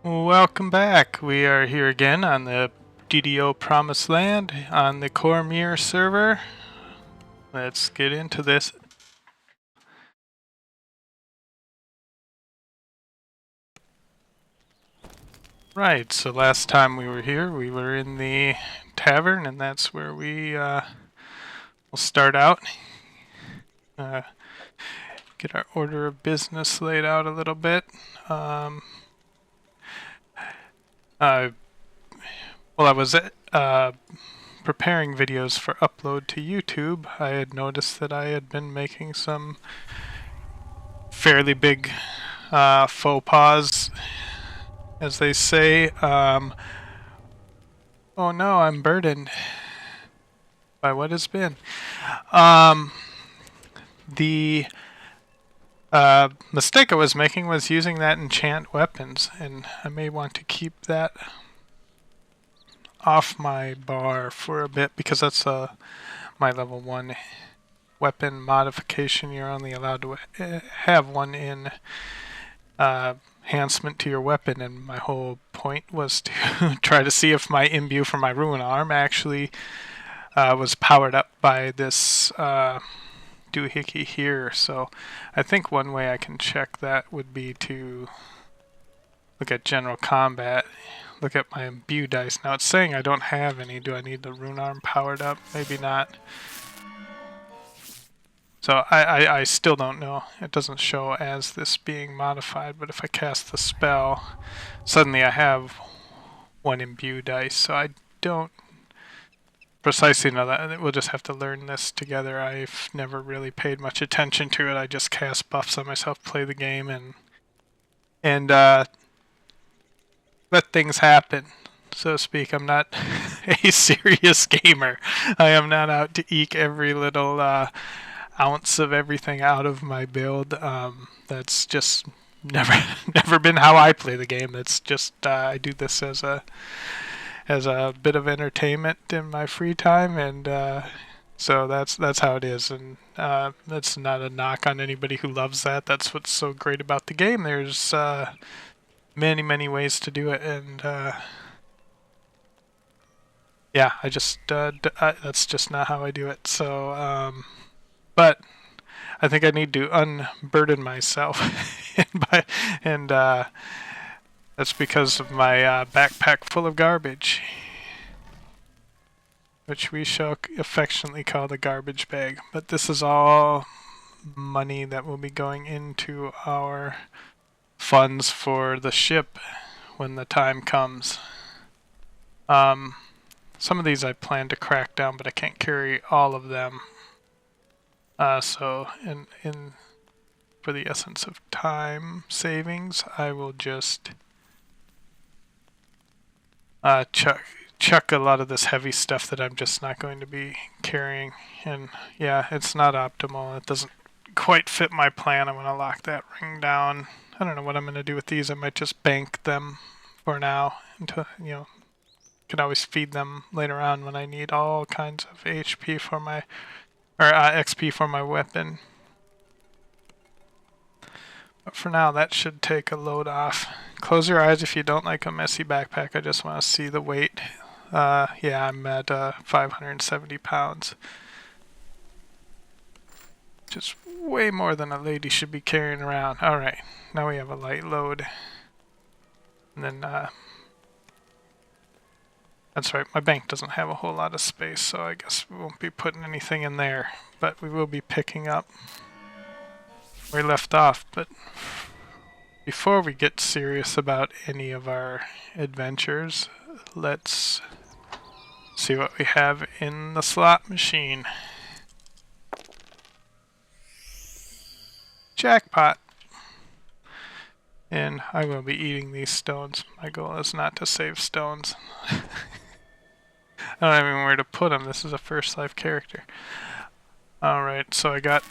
Welcome back. We are here again on the DDO Promised Land on the Cormyr server. Let's get into this. Right, so last time we were here, we were in the tavern, and that's where we will start out. Get our order of business laid out a little bit. While I was preparing videos for upload to YouTube, I had noticed that I had been making some fairly big faux pas, as they say. Oh no, I'm burdened by what has been. The mistake I was making was using that enchant weapons, and I may want to keep that off my bar for a bit because that's my level 1 weapon modification. You're only allowed to have one in enhancement to your weapon, and my whole point was to try to see if my imbue for my ruin arm actually was powered up by this doohickey here. So I think one way I can check that would be to look at general combat, look at my imbue dice. Now it's saying I don't have any. Do I need the rune arm powered up? Maybe not. So I still don't know. It doesn't show as this being modified, but if I cast the spell, suddenly I have one imbue dice. So I don't precisely know that. We'll just have to learn this together. I've never really paid much attention to it. I just cast buffs on myself, play the game, and let things happen, so to speak. I'm not a serious gamer. I am not out to eke every little ounce of everything out of my build. That's just never been how I play the game. That's just I do this as a bit of entertainment in my free time, and so that's how it is. And that's not a knock on anybody who loves that. That's what's so great about the game. There's many ways to do it, and yeah, I just that's just not how I do it. So but I think I need to unburden myself, and that's because of my backpack full of garbage, which we shall affectionately call the garbage bag. But this is all money that will be going into our funds for the ship when the time comes. Some of these I plan to crack down, but I can't carry all of them. So for the essence of time savings, I will just chuck a lot of this heavy stuff that I'm just not going to be carrying. And yeah, it's not optimal. It doesn't quite fit my plan. I'm going to lock that ring down. I don't know what I'm going to do with these. I might just bank them for now until, can always feed them later on when I need all kinds of HP for my, or XP for my weapon. But for now, that should take a load off. Close your eyes if you don't like a messy backpack. I just want to see the weight. Yeah, I'm at 570 pounds. Just way more than a lady should be carrying around. Alright, now we have a light load. And then, that's right, my bank doesn't have a whole lot of space, so I guess we won't be putting anything in there. But we will be picking up where we left off. But before we get serious about any of our adventures, let's see what we have in the slot machine. Jackpot! And I will be eating these stones. My goal is not to save stones. I don't have even where to put them. This is a first life character. Alright, so I got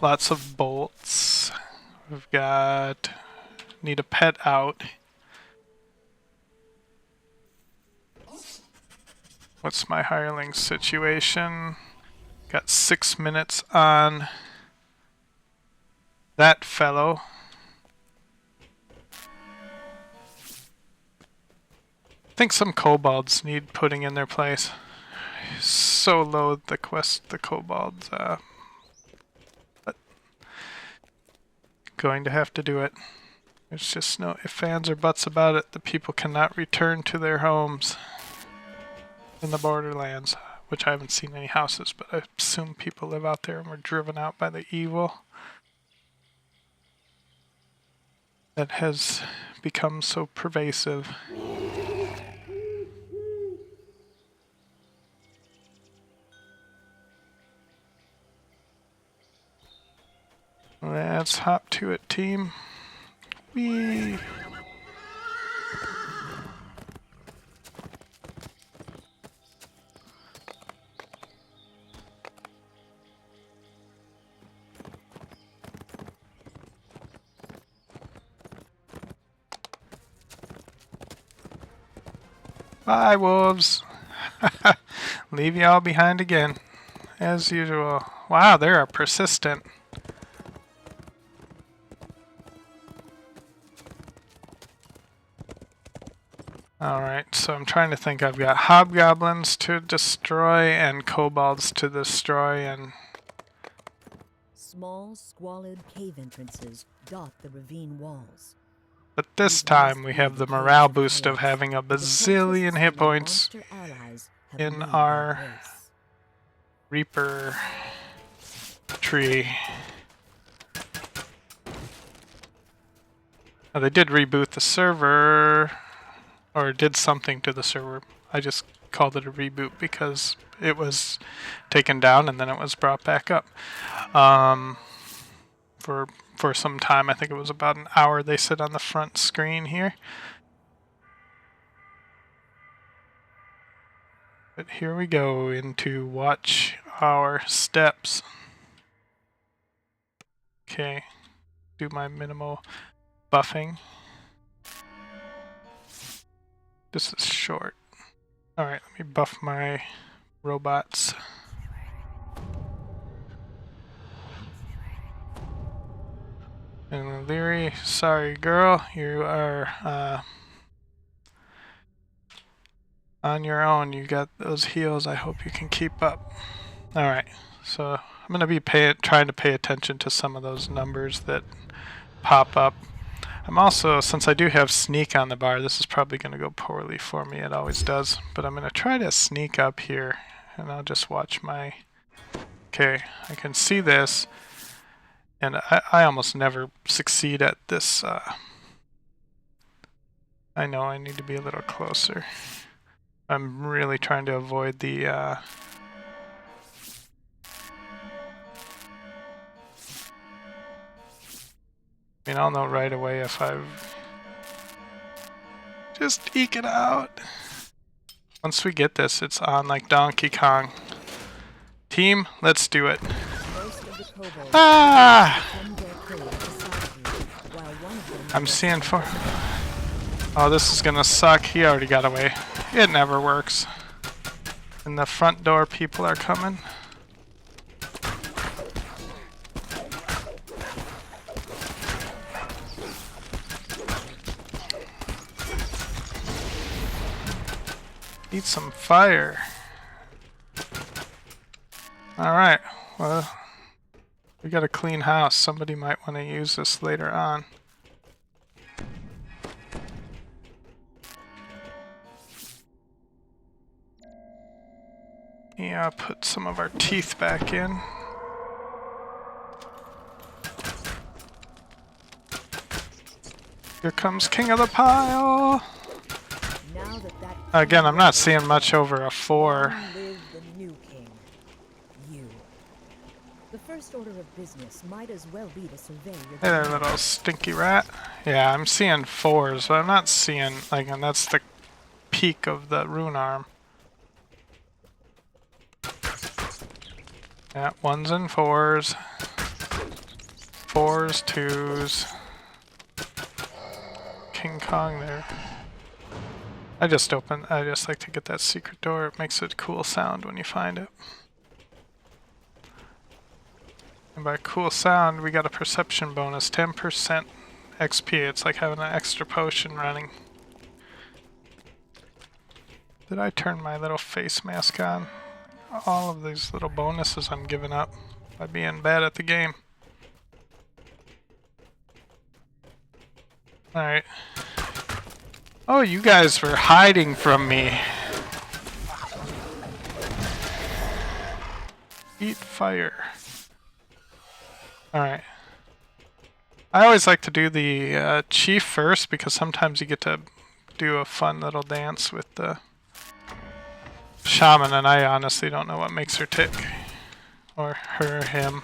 lots of bolts. We've got... need a pet out. What's my hireling situation? Got 6 minutes on that fellow. think some kobolds need putting in their place. So loathe the quest, the kobolds. But going to have to do it. There's just no ifs, ands, or buts about it. The people cannot return to their homes in the Borderlands, which I haven't seen any houses, but I assume people live out there and were driven out by the evil that has become so pervasive. Let's hop to it, team. Whee! Bye, wolves. Leave y'all behind again, as usual. Wow, they are persistent. Alright, so I'm trying to think. I've got hobgoblins to destroy and kobolds to destroy, and small, squalid cave entrances dot the ravine walls. but this time we have the morale boost of having a bazillion hit points in our Reaper tree. Now, they did reboot the server, or did something to the server. I just called it a reboot because it was taken down and then it was brought back up. For some time, I think it was about an hour, they said on the front screen here. But here we go into watch our steps. Okay, do my minimal buffing. This is short. Alright, let me buff my robots. And Leary, sorry girl, you are on your own. You got those heals. I hope you can keep up. Alright, so I'm going to be trying to pay attention to some of those numbers that pop up. I'm also, since I do have sneak on the bar, this is probably going to go poorly for me. It always does. But I'm going to try to sneak up here, and I'll just watch my... Okay, I can see this. And I almost never succeed at this. I know I need to be a little closer. I'm really trying to avoid the... I mean, I'll know right away if I've... Just eke it out. Once we get this, it's on like Donkey Kong. Team, let's do it. Ah! I'm seeing four. Oh, this is gonna suck. He already got away. It never works. And the front door people are coming. Eat some fire. Alright, well, we got a clean house. Somebody might want to use this later on. Yeah, put some of our teeth back in. Here comes King of the Pile! Again, I'm not seeing much over a 4. The first order of business might as well be to survey your... Hey there, little stinky rat. Yeah, I'm seeing 4s, but I'm not seeing, like, and that's the peak of the rune arm. Yeah, 1s and 4s. 4s, 2s. King Kong there. I just like to get that secret door. It makes a cool sound when you find it. And by cool sound, we got a perception bonus, 10% XP. It's like having an extra potion running. Did I turn my little face mask on? All of these little bonuses I'm giving up by being bad at the game. Alright. Oh, you guys were hiding from me. Eat fire. Alright. I always like to do the chief first because sometimes you get to do a fun little dance with the shaman, and I honestly don't know what makes her tick. Or her, him.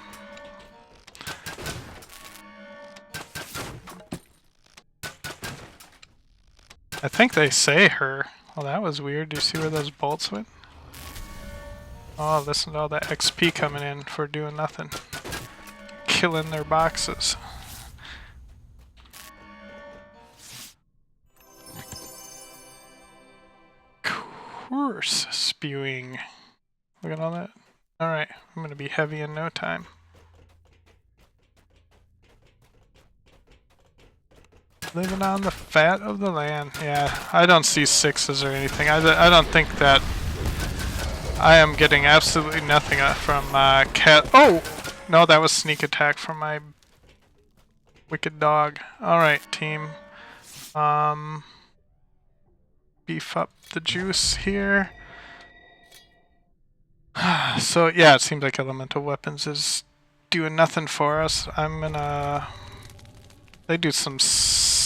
I think they say her. Well, that was weird. Do you see where those bolts went? Oh, listen to all that XP coming in for doing nothing. Killing their boxes. Course spewing. Look at all that. Alright, I'm gonna be heavy in no time. Living on the fat of the land. Yeah, I don't see sixes or anything. I don't think that I am getting absolutely nothing from cat. Oh! No, that was sneak attack from my wicked dog. Alright, team. Beef up the juice here. So, yeah, it seems like elemental weapons is doing nothing for us. I'm gonna... They do some stinky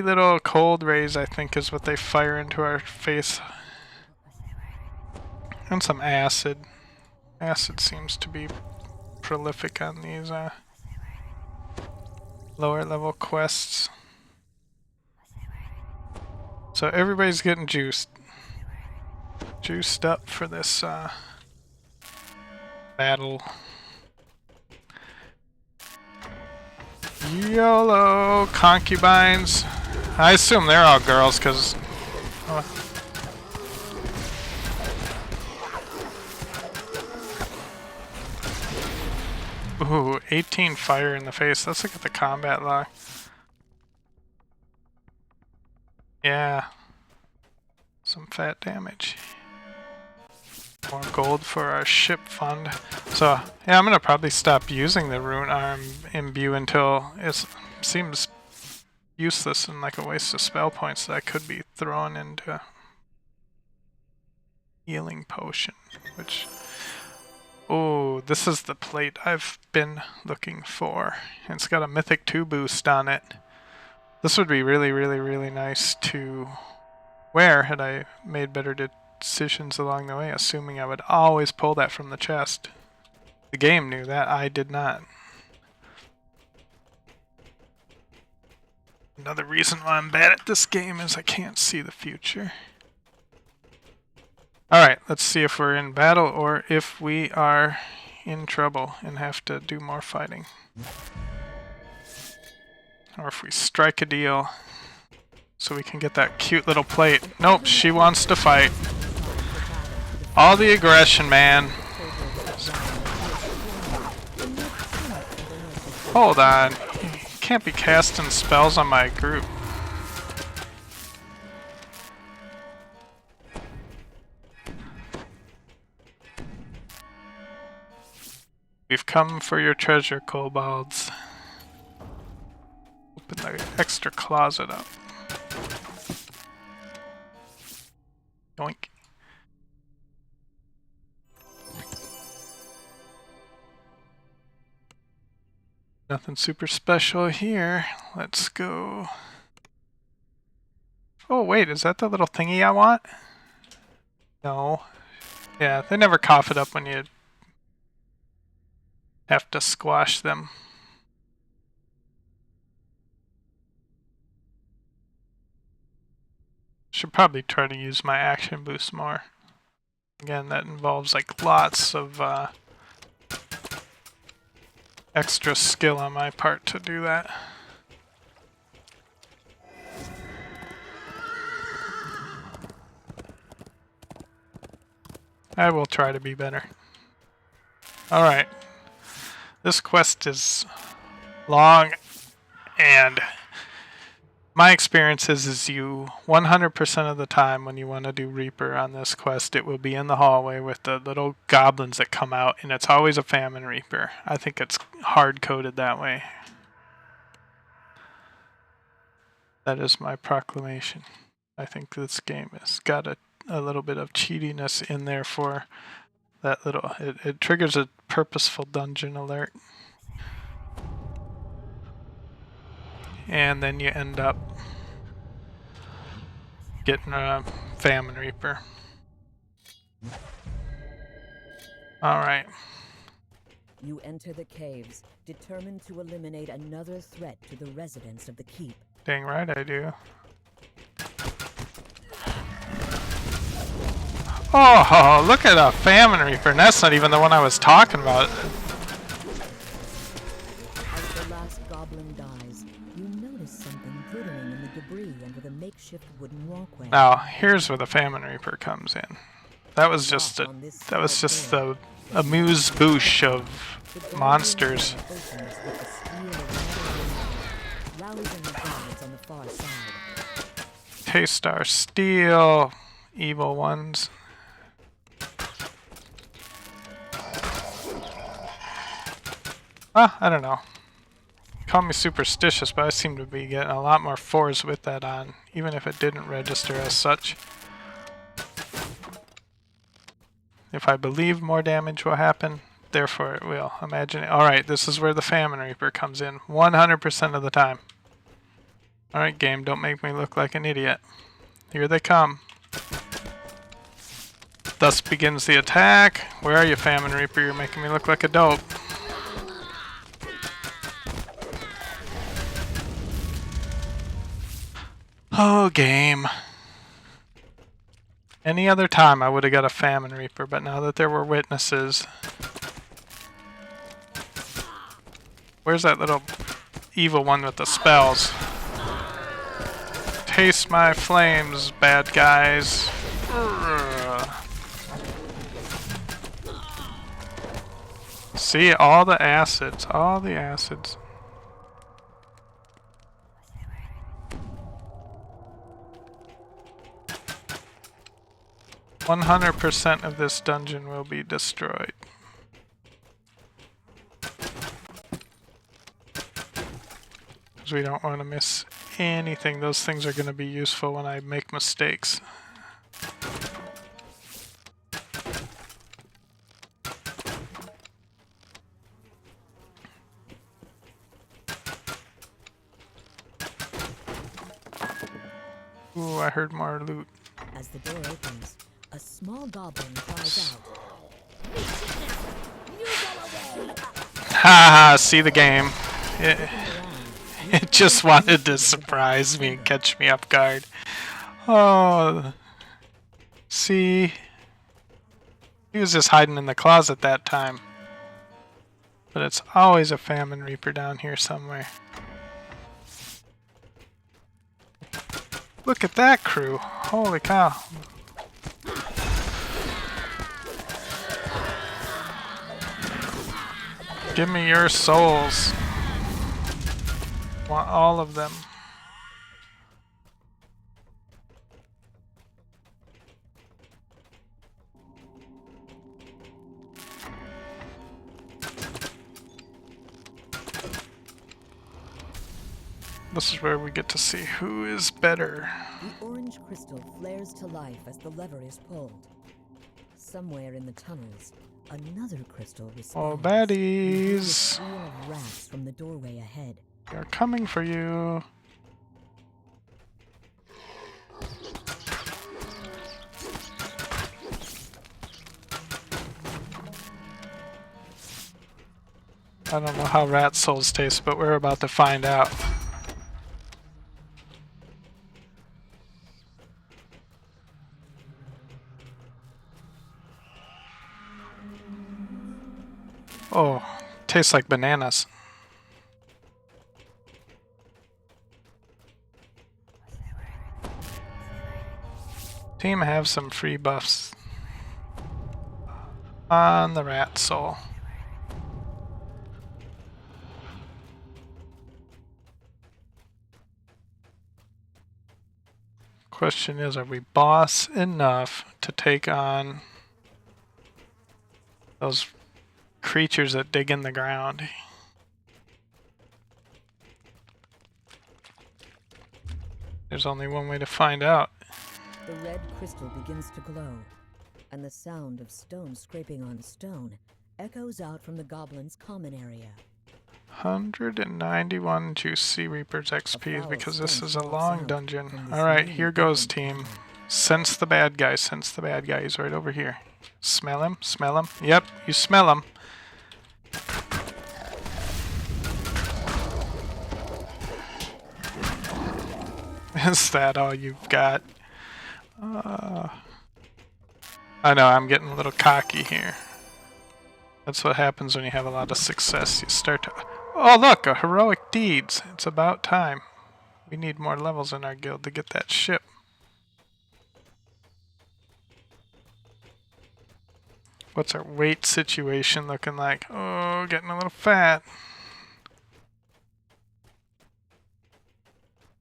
little cold rays, I think, is what they fire into our face. And some acid. Acid seems to be prolific on these lower level quests. So everybody's getting juiced. Juiced up for this battle. YOLO concubines. I assume they're all girls because... Ooh, 18 fire in the face. Let's look at the combat log. Yeah. Some fat damage. More gold for our ship fund. So, yeah, I'm gonna probably stop using the rune arm imbue until it seems useless and like a waste of spell points that I could be throwing into healing potion, which... Oh, this is the plate I've been looking for. It's got a Mythic 2 boost on it. This would be really, really, really nice to wear had I made better decisions along the way, assuming I would always pull that from the chest. The game knew that, I did not. Another reason why I'm bad at this game is I can't see the future. Alright, let's see if we're in battle or if we are in trouble and have to do more fighting. Or if we strike a deal so we can get that cute little plate. Nope, she wants to fight. All the aggression, man. Hold on. You can't be casting spells on my group. We've come for your treasure, kobolds. Open the extra closet up. Yoink. Nothing super special here. Let's go. Oh wait, is that the little thingy I want? No. Yeah, they never cough it up when you have to squash them. Should probably try to use my action boost more. Again, that involves like lots of extra skill on my part to do that. I will try to be better. Alright. This quest is long and My experience is you 100% of the time when you want to do Reaper on this quest, it will be in the hallway with the little goblins that come out, and it's always a famine Reaper. I think it's hard coded that way. That is my proclamation. I think this game has got a little bit of cheatiness in there for that little. It triggers a purposeful dungeon alert. And then you end up getting a famine Reaper. Alright. You enter the caves, determined to eliminate another threat to the residents of the keep. Dang right I do. Oh, look at a famine Reaper, and that's not even the one I was talking about. As the last goblin dies, you notice something glittering in the debris under the makeshift wooden walkway. Now, here's where the famine Reaper comes in. That was just the amuse-bouche of monsters. Taste our steel, evil ones. I don't know. Call me superstitious, but I seem to be getting a lot more 4s with that on, even if it didn't register as such. If I believe more damage will happen, therefore it will. Imagine it. Alright, this is where the famine Reaper comes in 100% of the time. Alright, game, don't make me look like an idiot. Here they come. Thus begins the attack. Where are you, famine Reaper? You're making me look like a dope. Oh, game. Any other time I would have got a famine Reaper, but now that there were witnesses... Where's that little evil one with the spells? Taste my flames, bad guys. See, all the acids, all the acids. "100% of this dungeon will be destroyed." Because we don't want to miss anything. Those things are going to be useful when I make mistakes. Ooh, I heard more loot. As the door opens, a small goblin cries out. Haha, see the game. It just wanted to surprise me and catch me off guard. Oh, see? He was just hiding in the closet that time. But it's always a famine Reaper down here somewhere. Look at that crew. Holy cow. Give me your souls. Want all of them. This is where we get to see who is better. The orange crystal flares to life as the lever is pulled. Somewhere in the tunnels, another crystal responds. Oh, baddies! You hear the squeal of rats from the doorway ahead. They're coming for you. I don't know how rat souls taste, but we're about to find out. Oh, tastes like bananas. Team have some free buffs on the rat soul. Question is, are we boss enough to take on those creatures that dig in the ground? There's only one way to find out. The red crystal begins to glow, and the sound of stone scraping on stone echoes out from the goblin's common area. 191 Juicy Reaper's XP because this is a long dungeon. from this Alright, new here goes, goblin team. tunnel. Sense the bad guy, sense the bad guy. He's right over here. Smell him, smell him. Yep, you smell him. Is that all you've got? I know, I'm getting a little cocky here. That's what happens when you have a lot of success. You start to... Oh, look! A heroic deeds! It's about time. We need more levels in our guild to get that ship. What's our weight situation looking like? Oh, getting a little fat.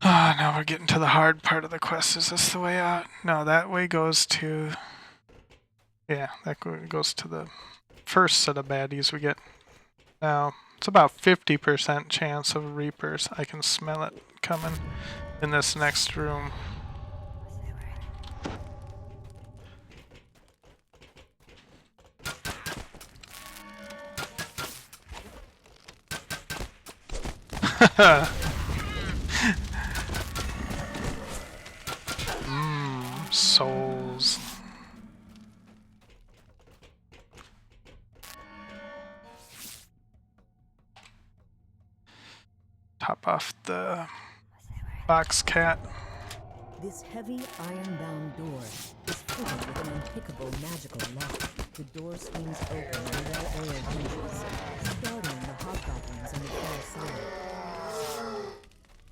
Ah, now we're getting to the hard part of the quest. Is this the way out? No, that way goes to... Yeah, that goes to the first set of baddies we get. Now, it's about 50% chance of reapers. I can smell it coming in this next room. Souls. Top off the box cat. This heavy iron-bound door is fitted with an unpickable magical lock. The door swings open and well-oiled hinges, startling the hobgoblins on the far side.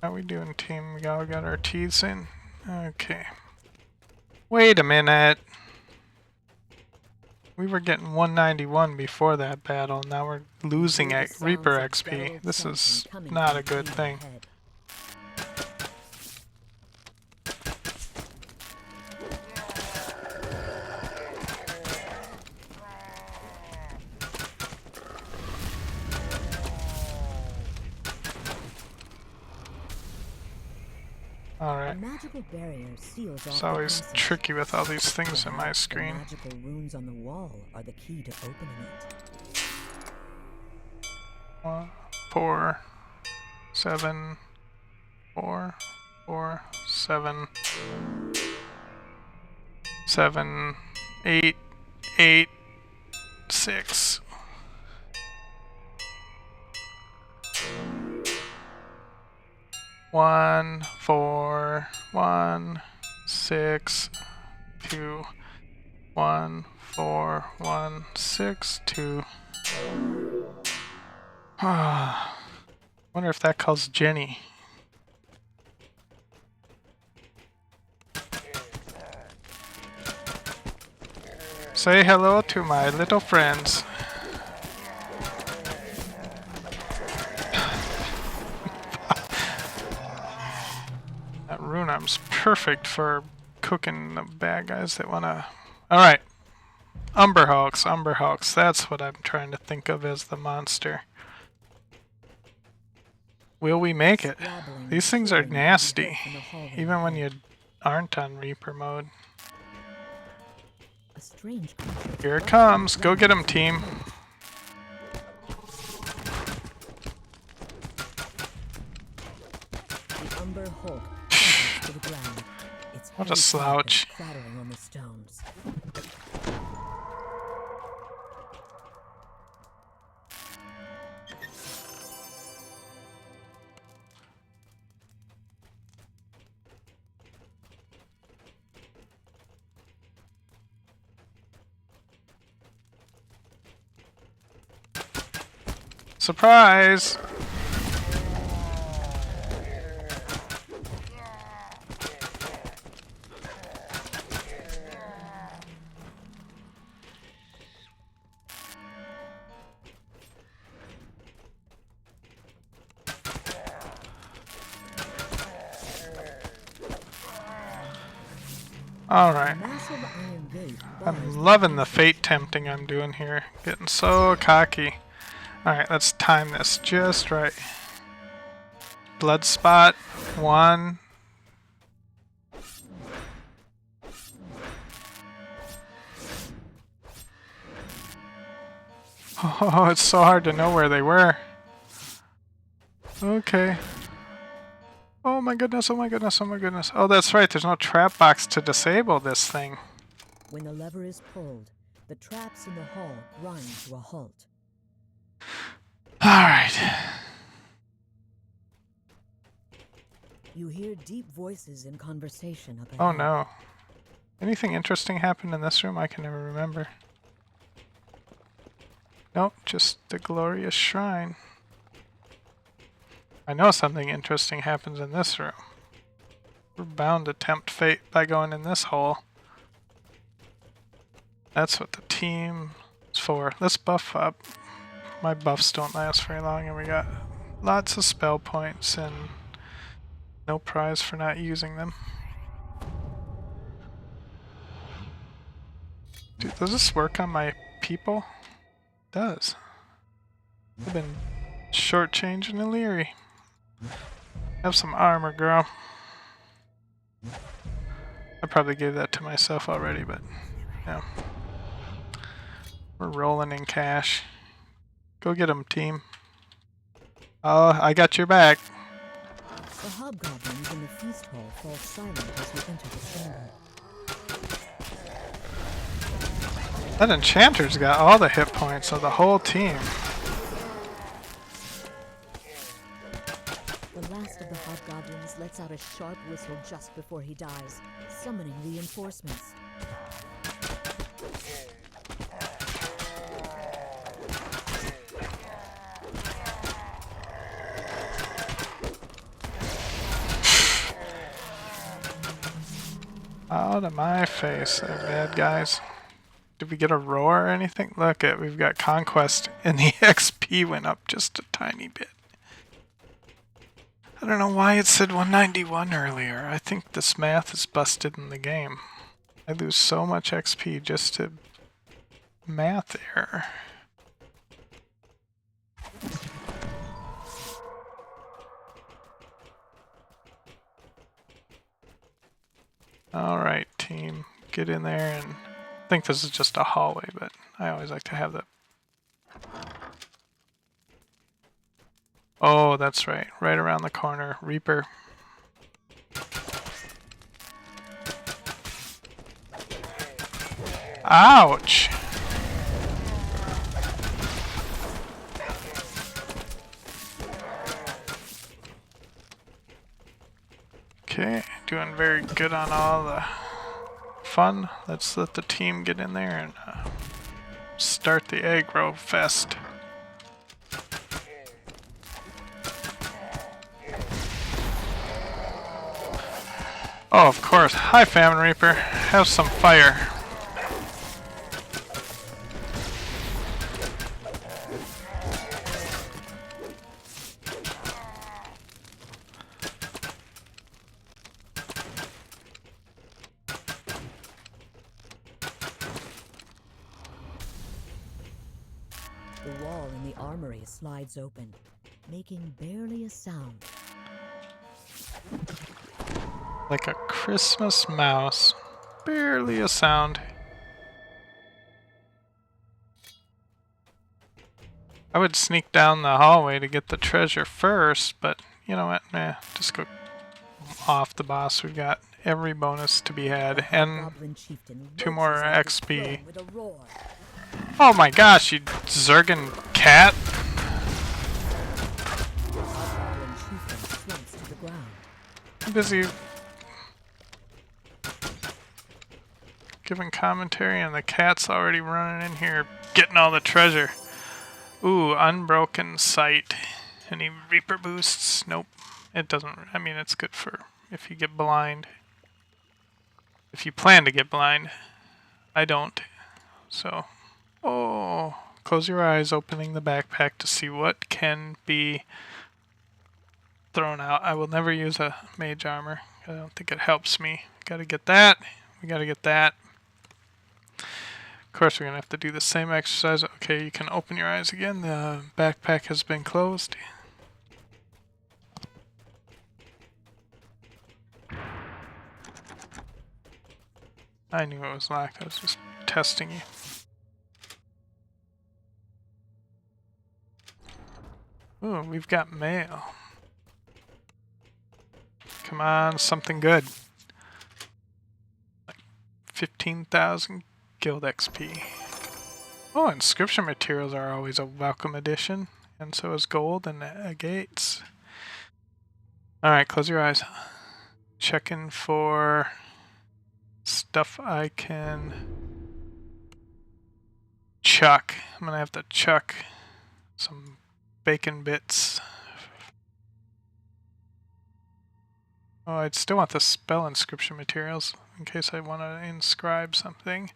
How we doing, team? We all got our teeth in? Okay. Wait a minute. We were getting 191 before that battle. Now we're losing at Reaper XP. This is not a good thing. Alright. A magical barrier seals off It's the always passage. tricky with all these things in my Perhaps screen. The magical runes on the wall are the key to opening it. 4, 7, 4, 4, 7, 7, 8, 8, 6. One, 4, 1, 6, 2, 1, 4, 1, 6, 2. Wonder if that calls Jenny. Say hello to my little friends. That rune arm's perfect for cooking the bad guys that wanna... Alright. Umberhawks, Umberhawks. That's what I'm trying to think of as the monster. Will we make it? These things are nasty, even when you aren't on Reaper mode. A strange Here it comes. Go get him, team. The Umber Hulk crumbles to the ground. Its What a heavy slouch. carcass clattering on the stones. Surprise! Alright. Massive iron gate bars I'm the loving the passage. fate tempting I'm doing here. Getting so cocky. Alright, let's time this just right. Blood spot. 1. Oh, it's so hard to know where they were. Okay. Oh my goodness, oh my goodness, oh my goodness. Oh, that's right, there's no trap box to disable this thing. When the lever is pulled, the traps in the hall grind to a halt. Alright. You hear deep voices in conversation up ahead. Oh no. Anything interesting happened in this room? I can never remember. Nope, just the glorious shrine. I know something interesting happens in this room. We're bound to tempt fate by going in this hole. That's what the team is for. Let's buff up. My buffs don't last very long, and we got lots of spell points and no prize for not using them. Dude, does this work on my people? It does. I've been shortchanging Illyri. Have some armor, girl. I probably gave that to myself already, but yeah. We're rolling in cash. Go get 'em, team. Oh, I got your back. The hobgoblins in the feast hall fall silent as you enter the chamber. That enchanter's got all the hit points of the whole team. The last of the hobgoblins lets out a sharp whistle just before he dies, summoning reinforcements. Out of my face, there, bad guys. Did we get a roar or anything? Look at, we've got conquest, and the XP went up just a tiny bit. I don't know why it said 191 earlier. I think this math is busted in the game. I lose so much XP just to math error. Alright, team. Get in there, and I think this is just a hallway, but I always like to have that. Oh, that's right. Right around the corner. Reaper. Ouch! Okay, doing very good on all the fun. Let's let the team get in there and start the aggro fest. Oh, of course. Hi, Famine Reaper. Have some fire. The wall in the armory slides open, making barely a sound. Like a Christmas mouse. Barely a sound. I would sneak down the hallway to get the treasure first, but you know what? Just go off the boss. We've got every bonus to be had, and Goblin chieftain 2 more lurches out of his XP. throne with a roar. Oh my gosh, you Zergan cat! The hobgoblin chieftain slumps to the ground. I'm busy giving commentary, and the cat's already running in here getting all the treasure. Ooh, unbroken sight. Any Reaper boosts? Nope. It doesn't. I mean, it's good for if you get blind. If you plan to get blind. I don't. So. Oh. Close your eyes, opening the backpack to see what can be thrown out. I will never use a mage armor. I don't think it helps me. Gotta get that. we gotta get that. Of course, we're gonna have to do the same exercise. Okay, you can open your eyes again. The backpack has been closed. I knew it was locked. I was just testing you. Ooh, we've got mail. Come on, something good. Like 15,000 guild XP. Oh, inscription materials are always a welcome addition. And so is gold and agates. Alright, close your eyes. Checking for stuff I can chuck. I'm gonna have to chuck some bacon bits. Oh, I'd still want the spell inscription materials in case I want to inscribe something.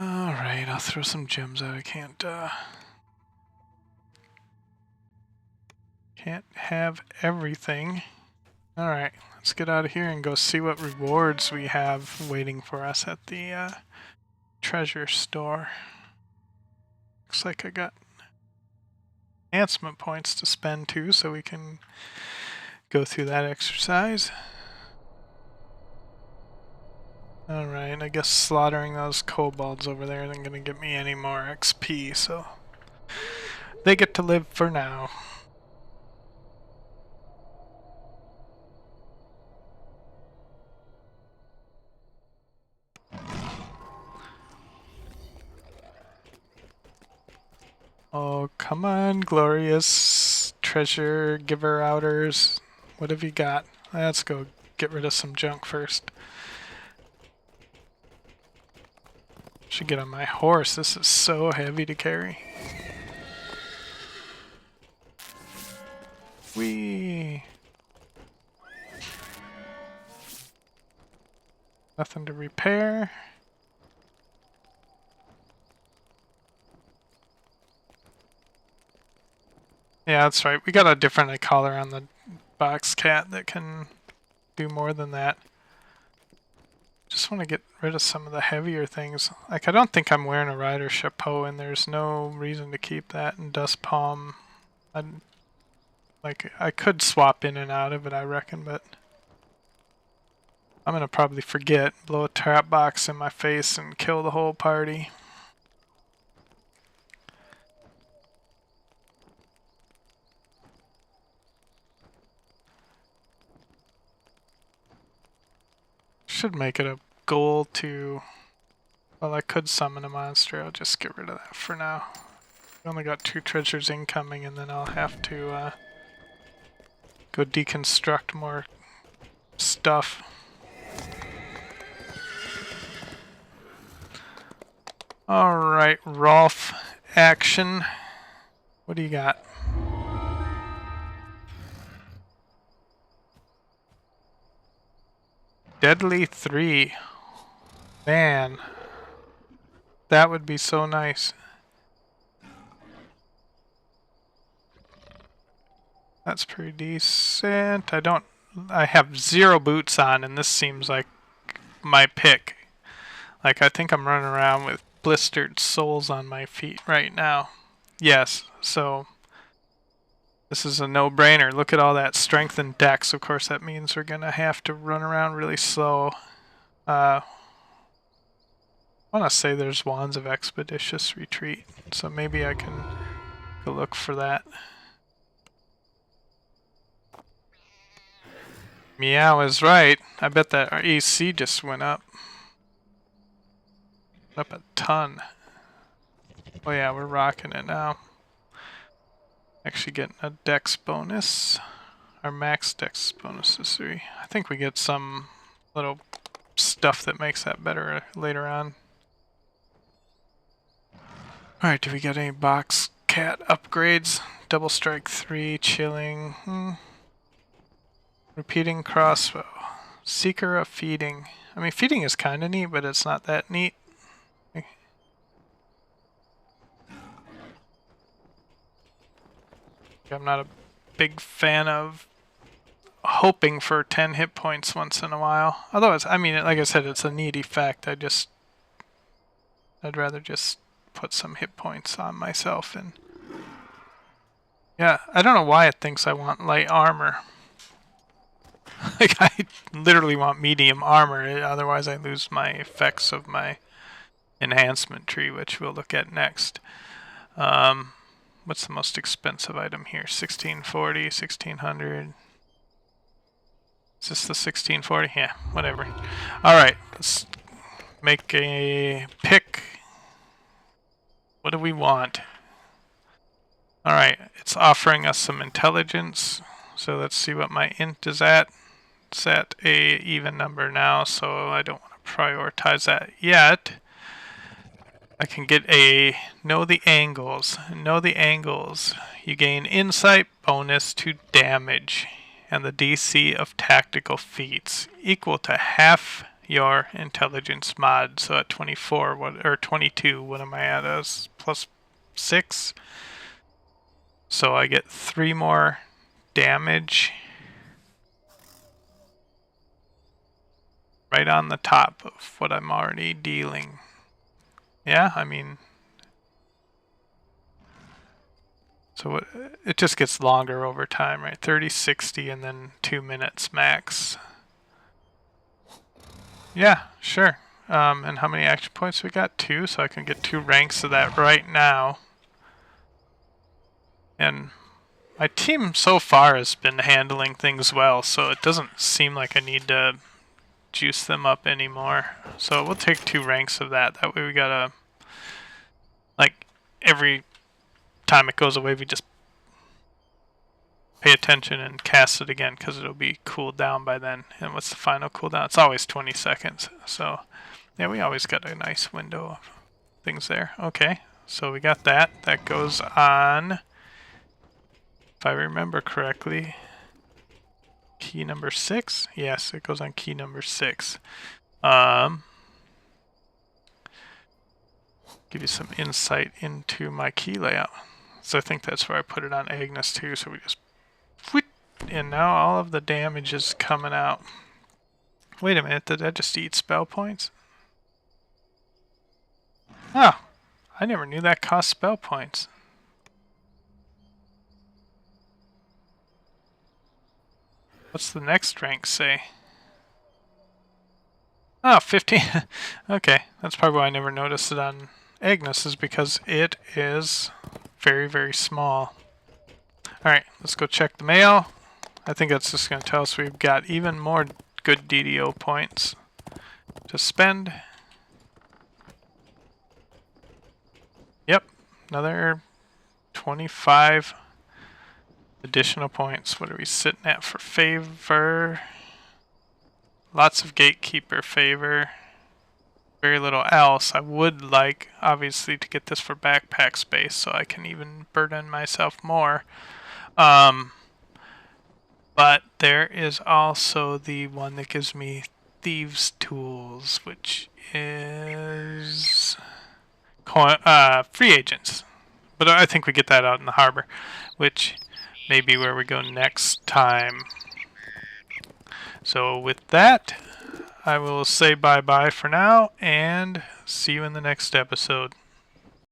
Alright, I'll throw some gems out. I can't have everything. Alright, let's get out of here and go see what rewards we have waiting for us at the treasure store. Looks like I got enhancement points to spend too, so we can go through that exercise. Alright, I guess slaughtering those kobolds over there isn't going to get me any more XP, so they get to live for now. Oh, come on, glorious treasure giver outers. What have you got? Let's go get rid of some junk first. Should get on my horse. This is so heavy to carry. Whee! Nothing to repair. Yeah, that's right. We got a different collar on the box cat that can do more than that. Just want to get rid of some of the heavier things. Like, I don't think I'm wearing a rider chapeau, and there's no reason to keep that in dust palm. I could swap in and out of it, I reckon, but I'm gonna probably forget, blow a trap box in my face, and kill the whole party. Should make it a goal to... Well, I could summon a monster. I'll just get rid of that for now. We only got 2 treasures incoming, and then I'll have to go deconstruct more stuff. Alright, Rolf action. What do you got? Deadly 3. Man. That would be so nice. That's pretty decent. I have 0 boots on, and this seems like my pick. Like, I think I'm running around with blistered soles on my feet right now. Yes, so this is a no-brainer. Look at all that strength and dex. Of course, that means we're gonna have to run around really slow. I want to say there's Wands of Expeditious Retreat, so maybe I can go look for that. Meow is right. I bet that our AC just went up. Up a ton. Oh yeah, we're rocking it now. Actually getting a dex bonus. Our max dex bonus is 3. I think we get some little stuff that makes that better later on. Alright, do we get any box cat upgrades? Double strike 3, chilling. Repeating crossbow. Seeker of feeding. I mean, feeding is kind of neat, but it's not that neat. I'm not a big fan of hoping for 10 hit points once in a while. Otherwise, I mean, like I said, it's a neat effect. I'd rather just put some hit points on myself. And yeah, I don't know why it thinks I want light armor. Like, I literally want medium armor, otherwise I lose my effects of my enhancement tree, which we'll look at next. What's the most expensive item here? 1640, 1600. Is this the 1640? Yeah, whatever. Alright, let's make a pick. What do we want? Alright, it's offering us some intelligence. So let's see what my int is at. It's at a even number now, so I don't want to prioritize that yet. I can get a know the angles. Know the angles. You gain insight bonus to damage and the DC of tactical feats equal to half your intelligence mod. So at 24 or 22, what am I at? As plus 6. So I get 3 more damage right on the top of what I'm already dealing. Yeah, I mean, so it just gets longer over time, right? 30, 60, and then 2 minutes max. Yeah, sure. And how many action points we got? 2, so I can get 2 ranks of that right now. And my team so far has been handling things well, so it doesn't seem like I need to juice them up anymore. So we'll take 2 ranks of that. That way we got a, like, every time it goes away we just pay attention and cast it again, because it'll be cooled down by then. And what's the final cooldown? It's always 20 seconds. So yeah, we always got a nice window of things there. Okay, so we got that. That goes on, if I remember correctly, key number 6. Yes, it goes on key number 6. Give you some insight into my key layout. So I think that's where I put it on Agnes too. So we just, whoop, and now all of the damage is coming out. Wait a minute, did I just eat spell points? Oh, I never knew that cost spell points. What's the next rank say? Oh, 15. Okay, that's probably why I never noticed it on Agnes, is because it is very, very small. Alright, let's go check the mail. I think that's just going to tell us we've got even more good DDO points to spend. Yep, another 25 additional points. What are we sitting at for favor? Lots of gatekeeper favor. Very little else. I would like, obviously, to get this for backpack space so I can even burden myself more. But there is also the one that gives me Thieves' Tools, which is free agents. But I think we get that out in the harbor, which may be where we go next time. So with that, I will say bye-bye for now, and see you in the next episode.